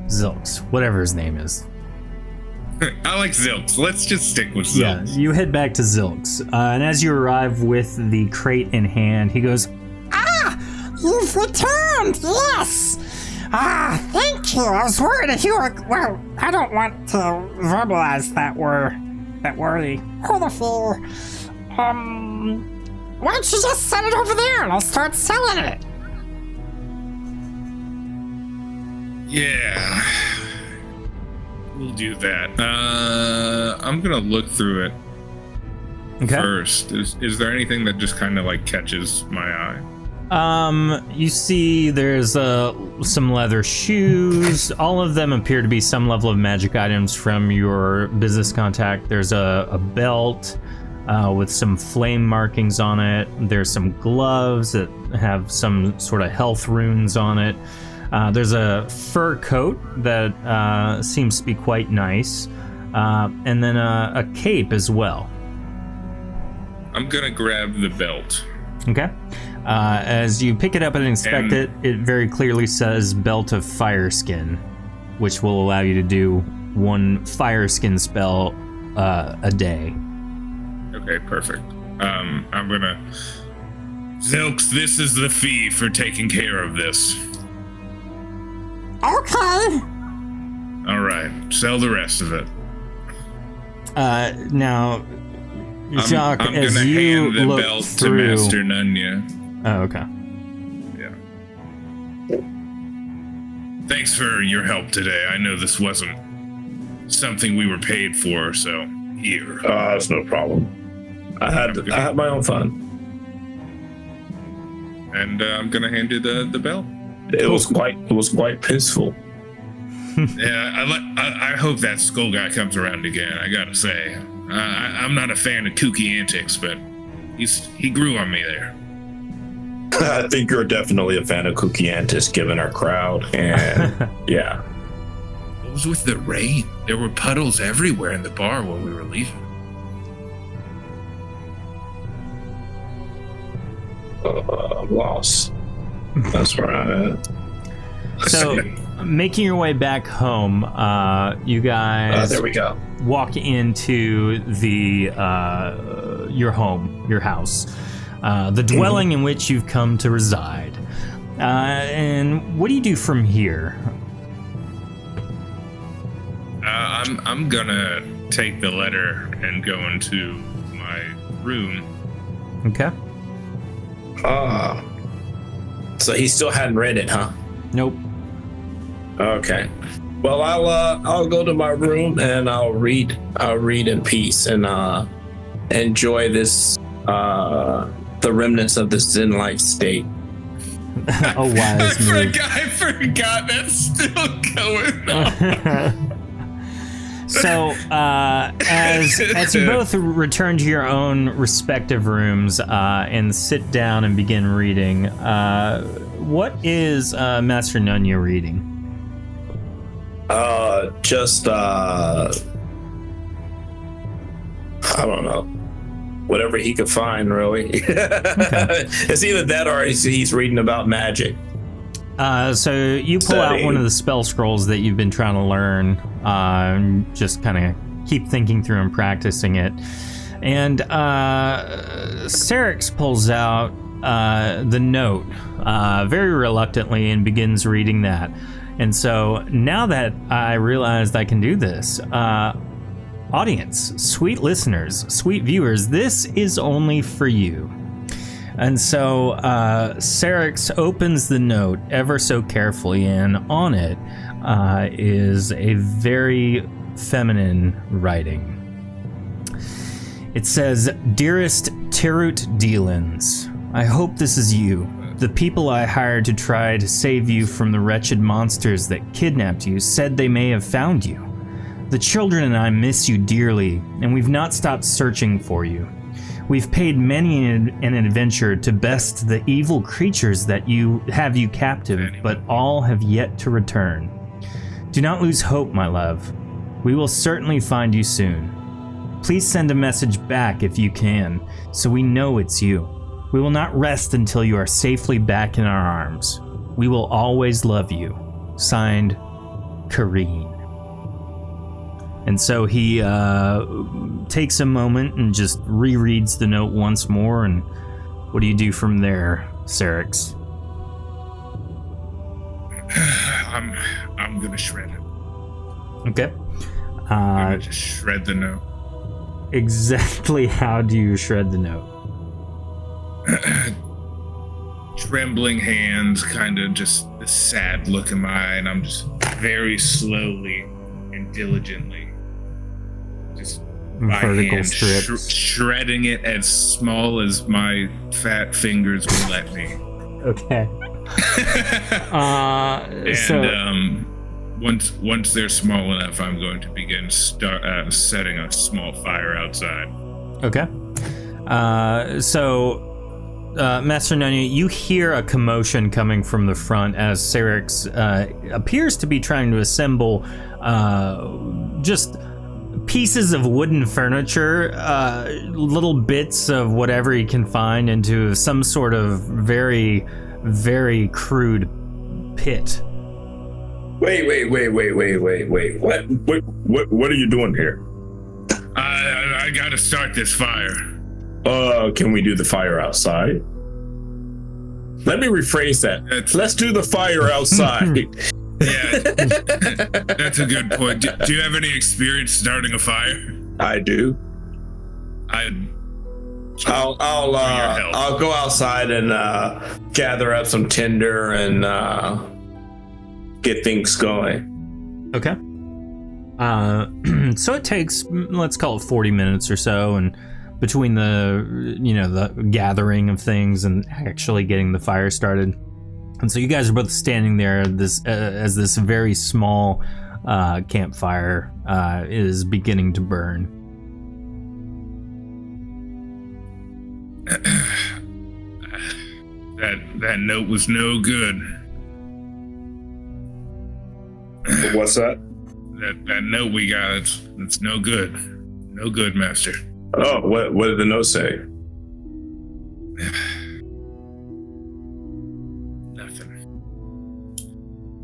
Zilks, whatever his name is. I like Zilks. Let's just stick with Zilks. Yeah, you head back to Zilks, and as you arrive with the crate in hand, he goes, You've returned, yes. Thank you. I was worried if you were, well, I don't want to verbalize that worry. Horrible. Why don't you just set it over there and I'll start selling it? Yeah. We'll do that. I'm gonna look through it first. Is there anything that just kind of like catches my eye? You see there's some leather shoes. All of them appear to be some level of magic items from your business contact. There's a belt with some flame markings on it. There's some gloves that have some sort of health runes on it. There's a fur coat that seems to be quite nice. And then a cape as well. I'm gonna grab the belt. Okay. As you pick it up and inspect it, it very clearly says Belt of Fireskin, which will allow you to do one Fireskin spell a day. Okay, perfect. I'm gonna... Zilks, this is the fee for taking care of this. Okay. All right, sell the rest of it. Now, Jacques, I'm as gonna you hand the look belt through... to Master Nunya. Oh, okay. Yeah. Thanks for your help today. I know this wasn't something we were paid for, so here. That's no problem. I had my own fun. And I'm gonna hand you the belt. It was quite peaceful. I hope that skull guy comes around again. I gotta say, I'm not a fan of kooky antics, but he grew on me there. I think you're definitely a fan of kooky antics, given our crowd, and yeah. What was with the rain? There were puddles everywhere in the bar while we were leaving. I'm lost. That's right. So, making your way back home, you guys there we go. walk into the your home, your house, the dwelling in which you've come to reside. And what do you do from here? I'm gonna take the letter and go into my room. Okay. So he still hadn't read it, huh? Nope. Okay. Well, I'll go to my room and I'll read in peace and enjoy this the remnants of this Zen life state. A wise move. I forgot that's still going on. So, as you both return to your own respective rooms and sit down and begin reading, what is Master Nunya reading? Just I don't know, whatever he could find, really. Okay. It's either that or he's reading about magic. So you pull out one of the spell scrolls that you've been trying to learn, just kind of keep thinking through and practicing it. And Syrinx pulls out the note very reluctantly and begins reading that. And so now that I realized I can do this, audience, sweet listeners, sweet viewers, this is only for you. And so Syrinx opens the note ever so carefully, and on it is a very feminine writing. It says, "Dearest Tirut Dealins, I hope this is you. The people I hired to try to save you from the wretched monsters that kidnapped you said they may have found you. The children and I miss you dearly, and we've not stopped searching for you. We've paid many an adventure to best the evil creatures that have you captive, but all have yet to return. Do not lose hope, my love. We will certainly find you soon. Please send a message back if you can, so we know it's you. We will not rest until you are safely back in our arms. We will always love you. Signed, Kareen." And so he takes a moment and just rereads the note once more. And what do you do from there, Syrinx? I'm gonna shred it. Okay. I'm gonna just shred the note. Exactly how do you shred the note? Trembling hands, kind of just a sad look in my eye, and I'm just very slowly and diligently just vertical strips, shredding it as small as my fat fingers will let me. Okay. And once they're small enough, I'm going to begin setting a small fire outside. Okay. Master Nunya, you hear a commotion coming from the front as Syrinx appears to be trying to assemble just pieces of wooden furniture, little bits of whatever he can find into some sort of very, very crude pit. Wait. What are you doing here? I gotta start this fire. Can we do the fire outside? Let me rephrase that. Let's do the fire outside. Yeah, that's a good point. Do you have any experience starting a fire? I do. I'll go outside and gather up some tinder and get things going. Okay. So it takes, let's call it 40 minutes or so, and between the gathering of things and actually getting the fire started. And so you guys are both standing there as this very small campfire is beginning to burn. That note was no good. What's that? That note we got, it's no good. No good, Master. Oh, what did the note say? Nothing.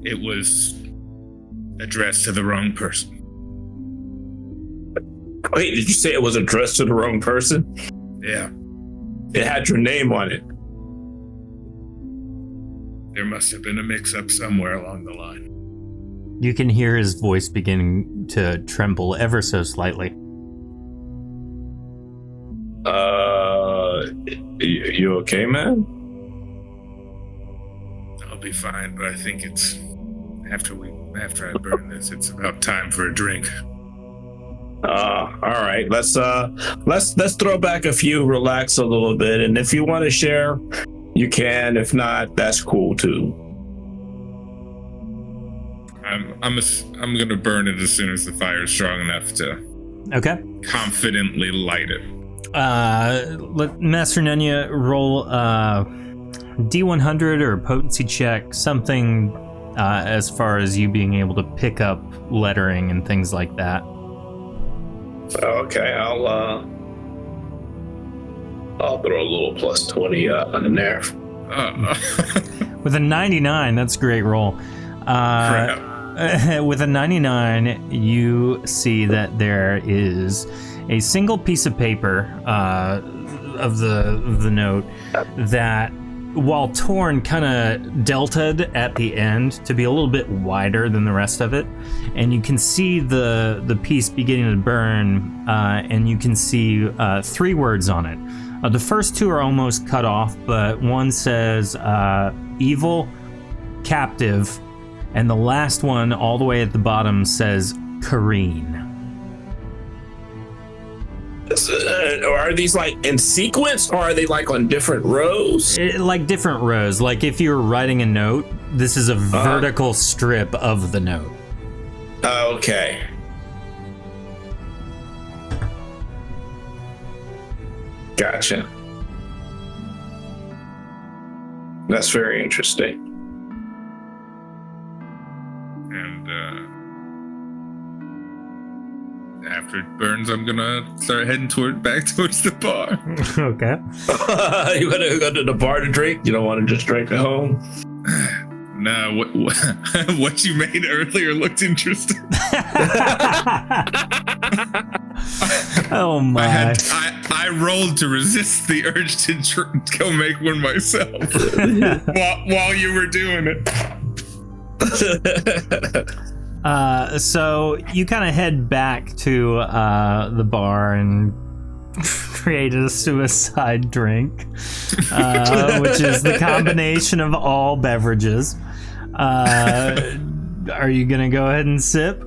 It was addressed to the wrong person. Wait, did you say it was addressed to the wrong person? Yeah. It had your name on it. There must have been a mix-up somewhere along the line. You can hear his voice beginning to tremble ever so slightly. You okay, man? I'll be fine, but I think it's after I burn this, it's about time for a drink. All right. Let's throw back a few, relax a little bit, and if you want to share, you can. If not, that's cool too. I'm gonna burn it as soon as the fire's strong enough to confidently light it. Let Master Nenya roll D100 or a potency check, something as far as you being able to pick up lettering and things like that. Okay, I'll throw a little plus 20 in there. With a 99, that's a great roll. With a 99, you see that there is a single piece of paper of the note that, while torn, kind of deltaed at the end to be a little bit wider than the rest of it, and you can see the piece beginning to burn, and you can see 3 words on it. The first 2 are almost cut off, but one says evil, captive, and the last one all the way at the bottom says Kareen. Are these like in sequence, or are they like on different rows? Like different rows. Like if you were writing a note, this is a vertical strip of the note. Okay. Gotcha. That's very interesting. And after it burns, I'm gonna start heading back towards the bar. Okay. You gotta go to the bar to drink? You don't want to just drink at home? Nah, what you made earlier looked interesting. Oh my! I rolled to resist the urge to go make one myself while you were doing it. So you kind of head back to the bar and create a suicide drink, which is the combination of all beverages. Are you gonna go ahead and sip?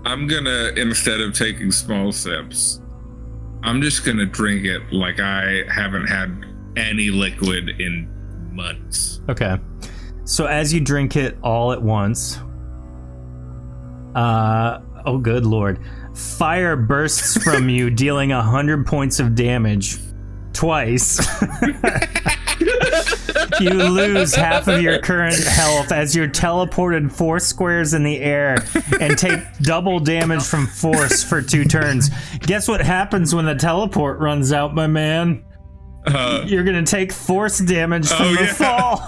I'm gonna, instead of taking small sips, I'm just gonna drink it like I haven't had any liquid in months. Okay. So as you drink it all at once, oh good lord, fire bursts from you, dealing 100 points of damage twice. You lose half of your current health as you're teleported 4 squares in the air and take double damage from force for 2 turns. Guess what happens when the teleport runs out, my man? You're gonna take force damage from the fall.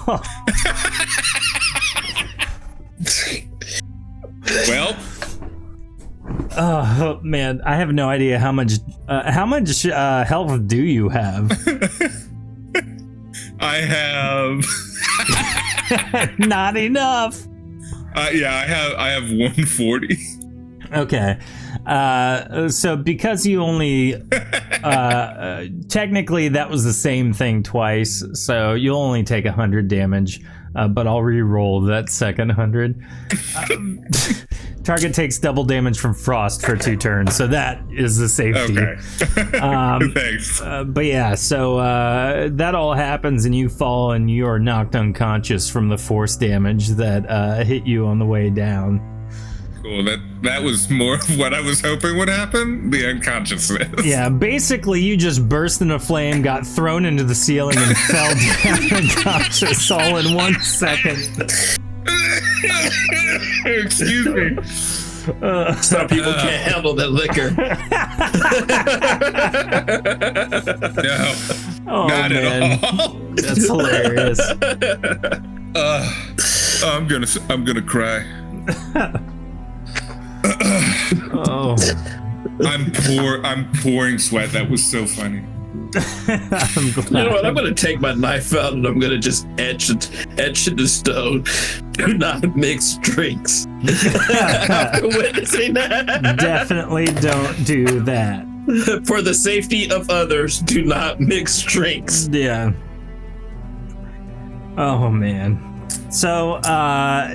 Well, oh man, I have no idea how much health do you have? I have not enough. Yeah, I have 140. Okay. So because you only technically that was the same thing twice, so you'll only take 100 damage, but I'll re-roll that second 100. Target takes double damage from frost for 2 turns, so that is the safety. Okay. Thanks. But yeah, so that all happens and you fall and you are knocked unconscious from the force damage that hit you on the way down. Cool. That was more of what I was hoping would happen. The unconsciousness. Yeah, basically you just burst into flame, got thrown into the ceiling, and fell down unconscious all in 1 second. Excuse me. Some people can't handle that liquor. No, Oh, not man. at all. That's hilarious. I'm gonna cry. Oh, I'm pouring sweat. That was so funny. I'm glad. You know what? I'm going to take my knife out and I'm going to just etch it into stone. Do not mix drinks. After witnessing that. Definitely don't do that. For the safety of others, do not mix drinks. Yeah. Oh, man. So,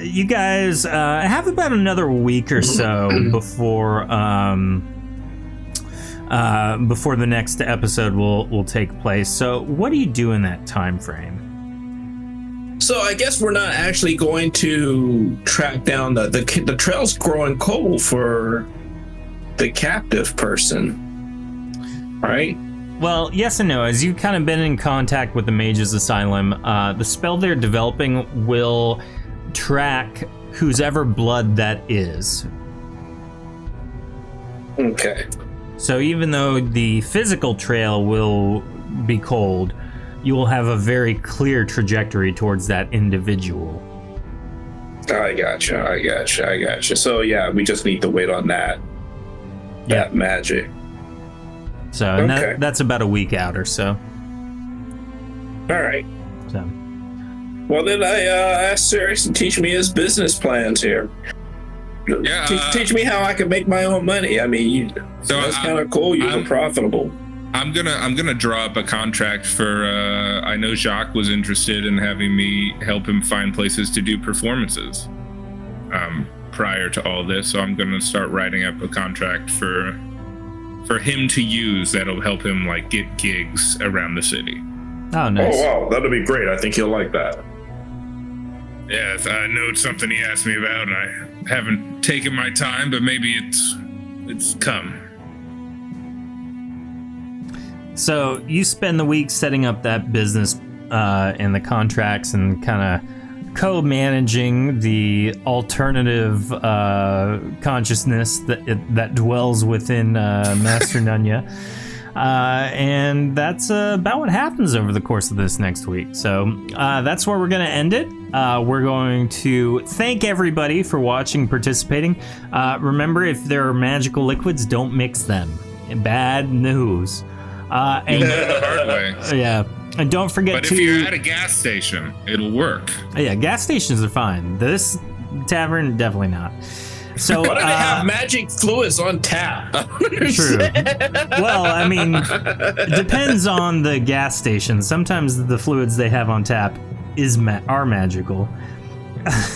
you guys have about another week or so before the next episode will take place. So, what do you do in that time frame? So I guess we're not actually going to track down the trail's growing cold for the captive person, right? Well, yes and no. As you've kind of been in contact with the Mage's Asylum, the spell they're developing will track whose ever blood that is. Okay. So even though the physical trail will be cold, you will have a very clear trajectory towards that individual. I gotcha. So yeah, we just need to wait on that. Yeah. That magic. So and Okay. that's about a week out or so. All right. So Well, then I asked Sirius to teach me his business plans here. Yeah, Teach me how I can make my own money. I mean, So that's kind of cool. You're profitable. I'm gonna draw up a contract for. I know Jacques was interested in having me help him find places to do performances. Prior to all this, so I'm gonna start writing up a contract for him to use that'll help him like get gigs around the city. oh, nice. Oh wow, that'll be great. I think he'll like that. Yes, I know it's something he asked me about, and I haven't taken my time, but maybe it's come. So you spend the week setting up that business and the contracts and kind of co-managing the alternative consciousness that dwells within Master Nunya. And that's about what happens over the course of this next week. So that's where we're going to end it. We're going to thank everybody for watching, participating. Remember, if there are magical liquids, don't mix them. Bad news. And You'll learn the hard way. yeah, and don't forget But to. if you're at a gas station, it'll work. Yeah, gas stations are fine. This tavern, definitely not. So Why do they have magic fluids on tap? true. Well, I mean, it depends on the gas station. Sometimes the fluids they have on tap are magical.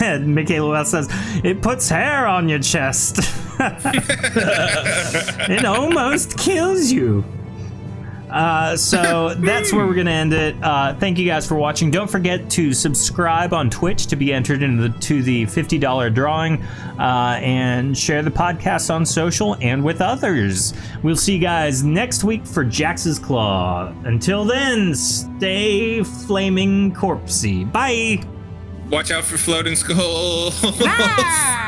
And Michaela Wells says, it puts hair on your chest. It almost kills you. So that's where we're going to end it. Thank you guys for watching. Don't forget to subscribe on Twitch to be entered into the $50 drawing, and share the podcast on social and with others. We'll see you guys next week for Jax's Claw. Until then, stay flaming corpsey. Bye. Watch out for floating skulls. Ah!